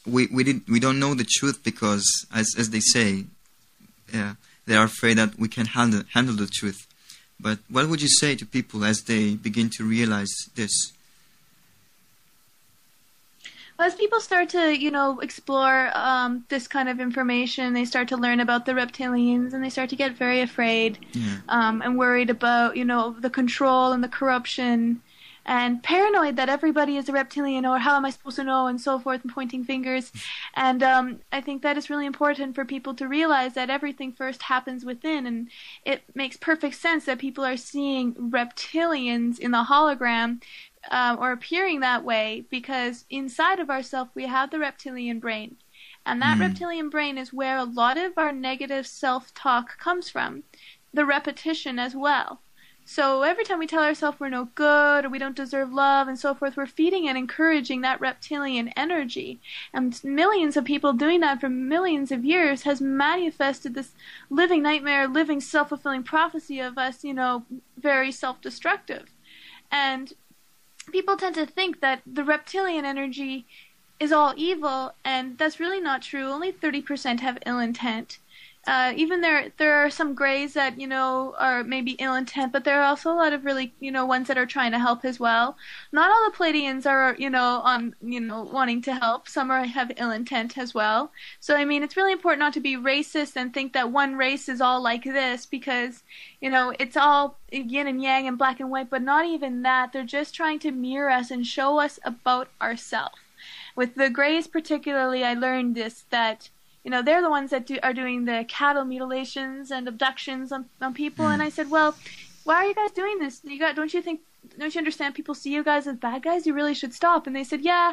we don't know the truth because, as they say, they are afraid that we can't handle the truth. But what would you say to people as they begin to realize this? As people start to, explore this kind of information, they start to learn about the reptilians, and they start to get very afraid and worried about, the control and the corruption, and paranoid that everybody is a reptilian, or how am I supposed to know, and so forth, and pointing fingers. And I think that is really important for people to realize that everything first happens within, and it makes perfect sense that people are seeing reptilians in the hologram, or appearing that way, because inside of ourselves we have the reptilian brain. And that reptilian brain is where a lot of our negative self-talk comes from. The repetition as well. So every time we tell ourselves we're no good, or we don't deserve love, and so forth, we're feeding and encouraging that reptilian energy. And millions of people doing that for millions of years has manifested this living nightmare, living self-fulfilling prophecy of us, very self-destructive. And people tend to think that the reptilian energy is all evil, and that's really not true. Only 30% have ill intent. Even there are some grays that, are maybe ill intent, but there are also a lot of really, ones that are trying to help as well. Not all the Pleiadians are, wanting to help. Some have ill intent as well. So, it's really important not to be racist and think that one race is all like this, because, it's all yin and yang and black and white, but not even that. They're just trying to mirror us and show us about ourselves. With the grays particularly, I learned this, that they're the ones that are doing the cattle mutilations and abductions on people. And I said, well, why are you guys doing this? Don't you understand people see you guys as bad guys? You really should stop. And they said, yeah,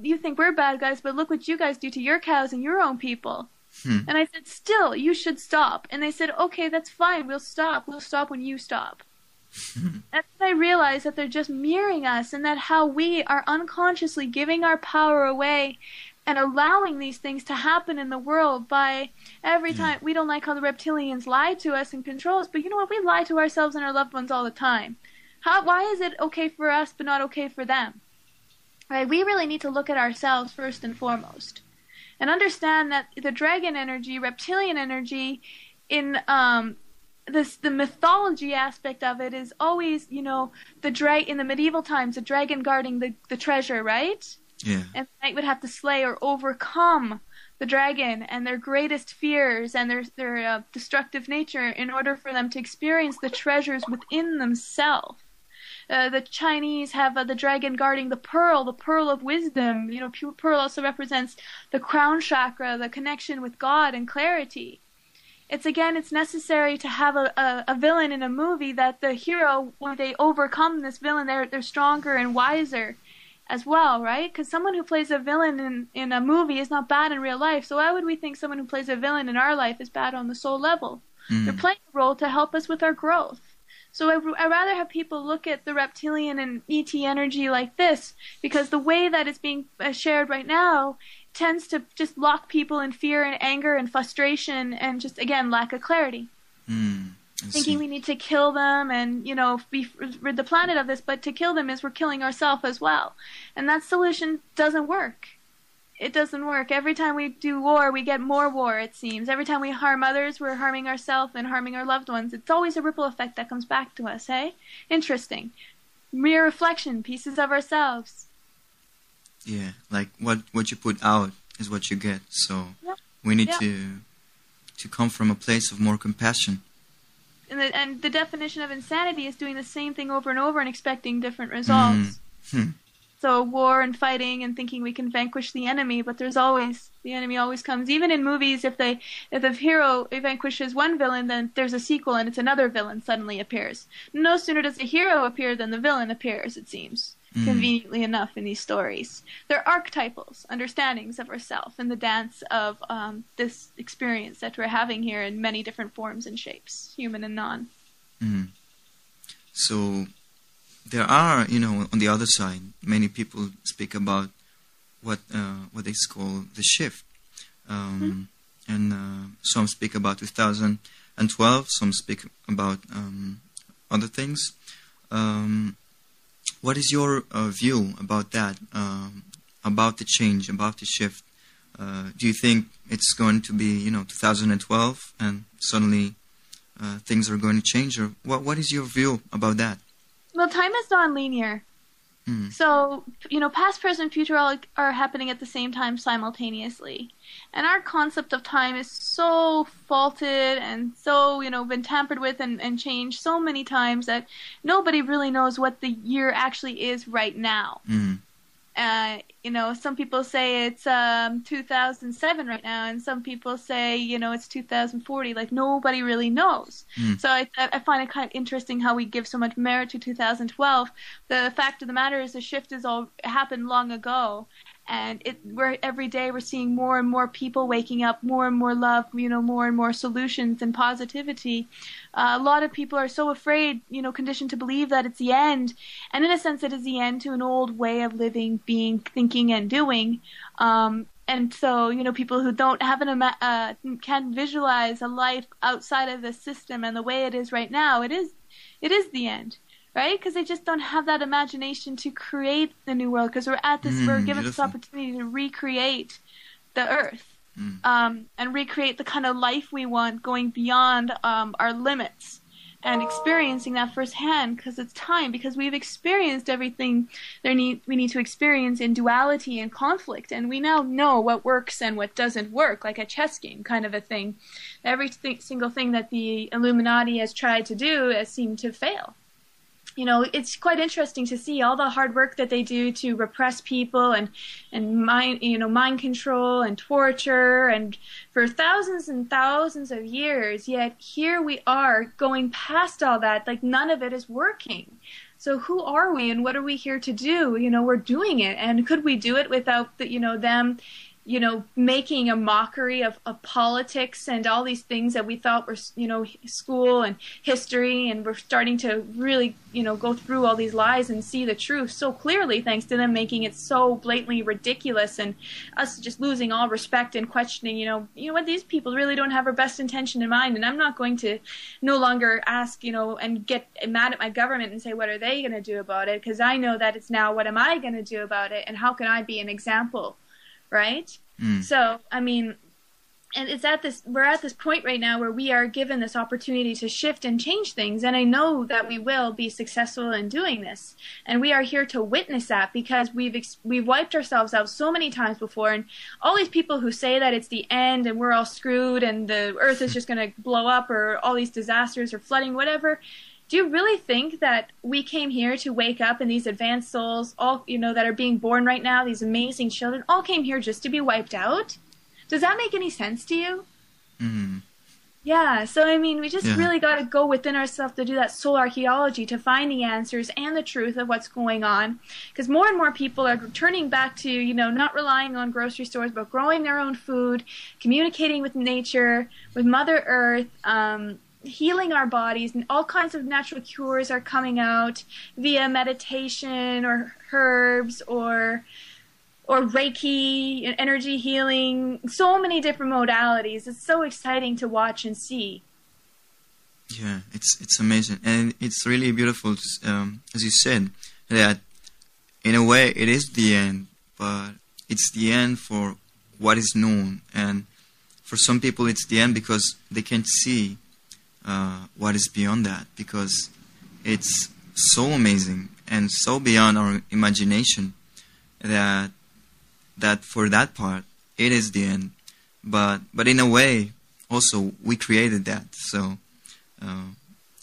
you think we're bad guys, but look what you guys do to your cows and your own people. And I said, still, you should stop. And they said, okay, that's fine. We'll stop. We'll stop when you stop. And I realized that they're just mirroring us, and that how we are unconsciously giving our power away and allowing these things to happen in the world by every time. We don't like how the reptilians lie to us and control us, but you know what? We lie to ourselves and our loved ones all the time. Why is it okay for us but not okay for them? Right? We really need to look at ourselves first and foremost, and understand that the dragon energy, reptilian energy, in the mythology aspect of it is always, in the medieval times, the dragon guarding the treasure, right? Yeah. And the knight would have to slay or overcome the dragon and their greatest fears and their destructive nature in order for them to experience the treasures within themselves. The Chinese have the dragon guarding the pearl of wisdom. Pure pearl also represents the crown chakra, the connection with God and clarity. It's necessary to have a villain in a movie that the hero, when they overcome this villain, they're stronger and wiser as well, right? Because someone who plays a villain in a movie is not bad in real life. So why would we think someone who plays a villain in our life is bad on the soul level? They're playing a role to help us with our growth. So I'd rather have people look at the reptilian and ET energy like this, because the way that it's being shared right now tends to just lock people in fear and anger and frustration and just, again, lack of clarity. Thinking we need to kill them and, rid the planet of this, but to kill them is we're killing ourselves as well. And that solution doesn't work. It doesn't work. Every time we do war, we get more war, it seems. Every time we harm others, we're harming ourselves and harming our loved ones. It's always a ripple effect that comes back to us, hey? Interesting. Mere reflection, pieces of ourselves. Yeah, like what you put out is what you get. So we need to come from a place of more compassion. And the definition of insanity is doing the same thing over and over and expecting different results. So war and fighting and thinking we can vanquish the enemy, but the enemy always comes. Even in movies, if the hero vanquishes one villain, then there's a sequel and it's another villain suddenly appears. No sooner does the hero appear than the villain appears, it seems. Conveniently enough in these stories. They're archetypal understandings of ourselves in the dance of this experience that we're having here in many different forms and shapes, human and non. So there are, on the other side, many people speak about what they call the shift. And some speak about 2012, some speak about other things. What is your view about that? about the change, about the shift. Do you think it's going to be 2012 and suddenly things are going to change, or what is your view about that? Well, time is non-linear. So, past, present, future all are happening at the same time simultaneously. And our concept of time is so faulted and so, been tampered with and changed so many times that nobody really knows what the year actually is right now. Some people say it's 2007 right now, and some people say, it's 2040. Like, nobody really knows. So I find it kind of interesting how we give so much merit to 2012. The fact of the matter is the shift has all happened long ago. And every day we're seeing more and more people waking up, more and more love, more and more solutions and positivity. A lot of people are so afraid, conditioned to believe that it's the end. And in a sense, it is the end to an old way of living, being, thinking, and doing. And so, people who don't have can visualize a life outside of the system and the way it is right now, it is the end. Right? Because they just don't have that imagination to create the new world. Because we're given this opportunity to recreate the earth, and recreate the kind of life we want, going beyond our limits, and experiencing that firsthand. Because it's time. Because we've experienced everything we need to experience in duality and conflict, and we now know what works and what doesn't work, like a chess game kind of a thing. Every single thing that the Illuminati has tried to do has seemed to fail. It's quite interesting to see all the hard work that they do to repress people and mind control and torture, and for thousands and thousands of years. Yet here we are going past all that, like none of it is working. So who are we, and what are we here to do? We're doing it, and could we do it without them making a mockery of politics and all these things that we thought were, school and history, and we're starting to really, go through all these lies and see the truth so clearly, thanks to them making it so blatantly ridiculous, and us just losing all respect and questioning, what, these people really don't have our best intention in mind, and I'm not going to no longer ask, and get mad at my government and say, what are they going to do about it? Because I know that it's now, what am I going to do about it, and how can I be an example? Right? So, and we're at this point right now where we are given this opportunity to shift and change things, and I know that we will be successful in doing this, and we are here to witness that, because we've wiped ourselves out so many times before, and all these people who say that it's the end and we're all screwed and the earth is just going to blow up, or all these disasters or flooding, whatever. Do you really think that we came here to wake up, and these advanced souls, all that are being born right now, these amazing children, all came here just to be wiped out? Does that make any sense to you? Yeah, so we just really got to go within ourselves to do that soul archaeology, to find the answers and the truth of what's going on. Because more and more people are turning back to, not relying on grocery stores, but growing their own food, communicating with nature, with Mother Earth, healing our bodies, and all kinds of natural cures are coming out via meditation or herbs or Reiki, energy healing, so many different modalities. It's so exciting to watch and see. Yeah, it's amazing, and it's really beautiful, as you said, that in a way it is the end, but it's the end for what is known, and for some people it's the end because they can't see what is beyond that, because it's so amazing and so beyond our imagination that for that part it is the end, but in a way also we created that, so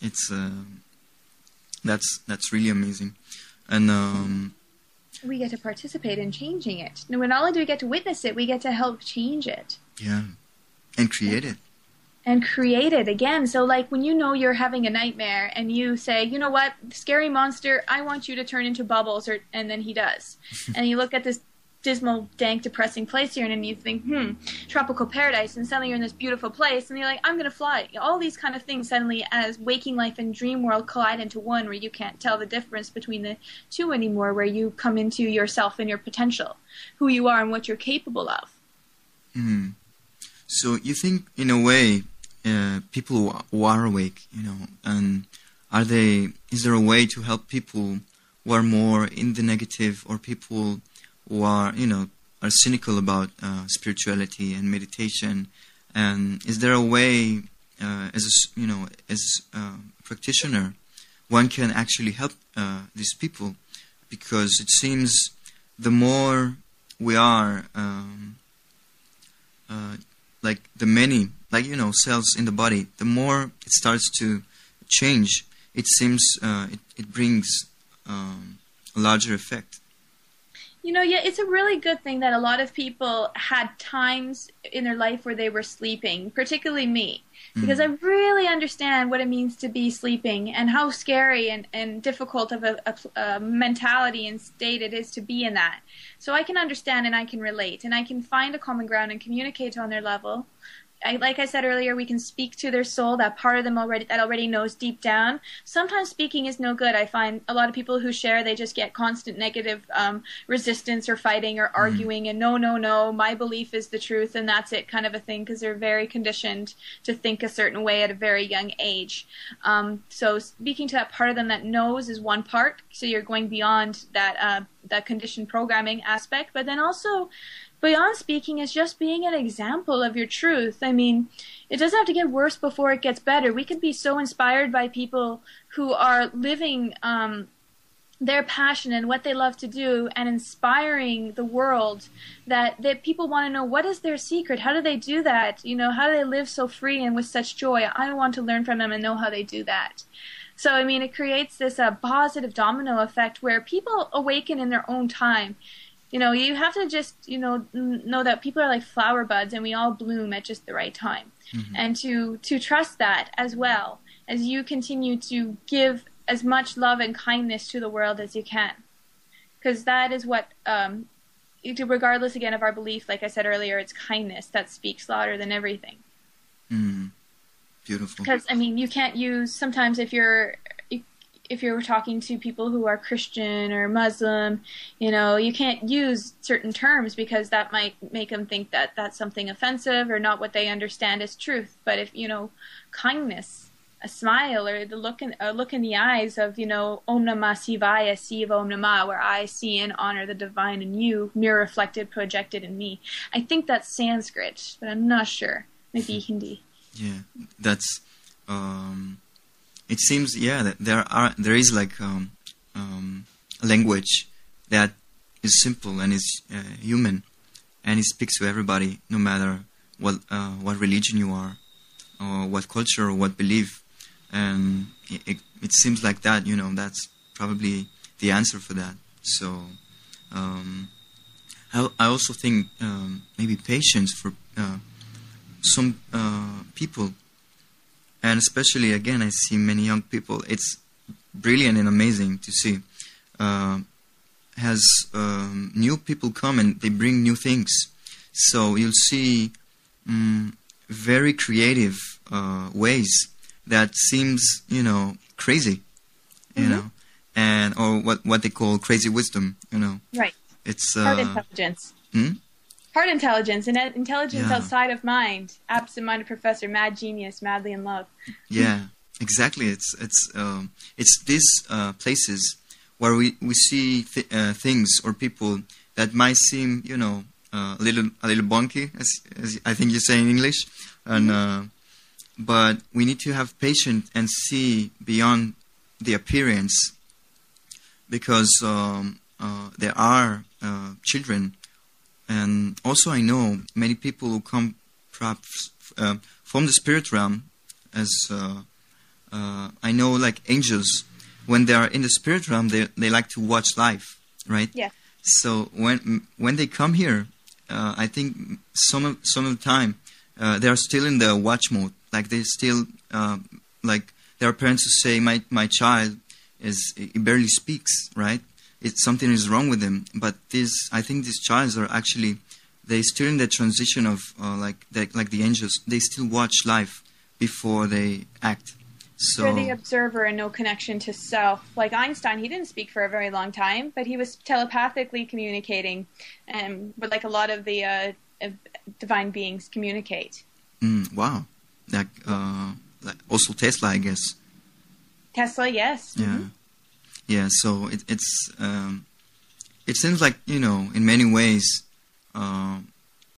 it's that's really amazing, and we get to participate in changing it. And not only do we get to witness it, we get to help change it. Yeah, and create it. And create it again. So like when you're having a nightmare and you say, you know what, scary monster, I want you to turn into bubbles, and then he does. And you look at this dismal, dank, depressing place you're in, and you think, tropical paradise, and suddenly you're in this beautiful place, and you're like, I'm going to fly. All these kind of things suddenly, as waking life and dream world collide into one, where you can't tell the difference between the two anymore, where you come into yourself and your potential, who you are and what you're capable of. So you think, in a way, people who are awake, and is there a way to help people who are more in the negative, or people who are, are cynical about spirituality and meditation. And is there a way, as a practitioner, one can actually help these people? Because it seems the more we are like the many, cells in the body, the more it starts to change. It seems it brings a larger effect. Yeah, it's a really good thing that a lot of people had times in their life where they were sleeping, particularly me, because I really understand what it means to be sleeping and how scary and difficult of a mentality and state it is to be in that. So I can understand and I can relate and I can find a common ground and communicate on their level. Like I said earlier, we can speak to their soul, that part of them that already knows deep down. Sometimes speaking is no good. I find a lot of people who share, they just get constant negative resistance or fighting or arguing and no, my belief is the truth and that's it kind of a thing, because they're very conditioned to think a certain way at a very young age. So speaking to that part of them that knows is one part. So you're going beyond that conditioned programming aspect, but then also beyond speaking is just being an example of your truth. I mean, it doesn't have to get worse before it gets better. We could be so inspired by people who are living their passion and what they love to do and inspiring the world that people want to know, what is their secret? How do they do that? How do they live so free and with such joy? I want to learn from them and know how they do that. So, I mean, it creates this positive domino effect where people awaken in their own time. You have to just, know that people are like flower buds and we all bloom at just the right time. Mm-hmm. And to trust that as well as you continue to give as much love and kindness to the world as you can. Because that is what, regardless again of our belief, like I said earlier, it's kindness that speaks louder than everything. Mm. Beautiful. Because, I mean, you can't use, sometimes if you're talking to people who are Christian or Muslim, you can't use certain terms because that might make them think that that's something offensive or not what they understand as truth. But if, kindness, a smile, or a look in the eyes of, Om Namah Shivaya, Siva Om Namah, where I see and honor the divine in you, mirror reflected, projected in me. I think that's Sanskrit, but I'm not sure. Maybe Hindi. Yeah, that's... It seems, that there is like a language that is simple and is human, and it speaks to everybody, no matter what religion you are, or what culture or what belief. And it seems like that, that's probably the answer for that. So I also think maybe patience for some people. And especially, again, I see many young people. It's brilliant and amazing to see. As new people come and they bring new things. So you'll see very creative ways that seems, crazy, and or what they call crazy wisdom, Right. It's heart intelligence. Heart intelligence and intelligence outside of mind. Absent-minded professor, mad genius, madly in love. Yeah, exactly. It's these places where we see things or people that might seem a little bonky, as I think you say in English, and but we need to have patience and see beyond the appearance, because there are children. And also I know many people who come perhaps from the spirit realm, as I know, like angels, when they are in the spirit realm, they like to watch life, right? Yeah. So when they come here, I think some of the time they are still in the watch mode, like they still like there are parents who say my child he barely speaks, right? Something is wrong with them, but I think these childs are actually, they still in the transition of like the angels. They still watch life before they act. So they're the observer and no connection to self. Like Einstein, he didn't speak for a very long time, but he was telepathically communicating, but like a lot of the divine beings communicate. Wow, like also Tesla, I guess. Tesla, yes. Yeah. Mm-hmm. Yeah, so it seems like, in many ways,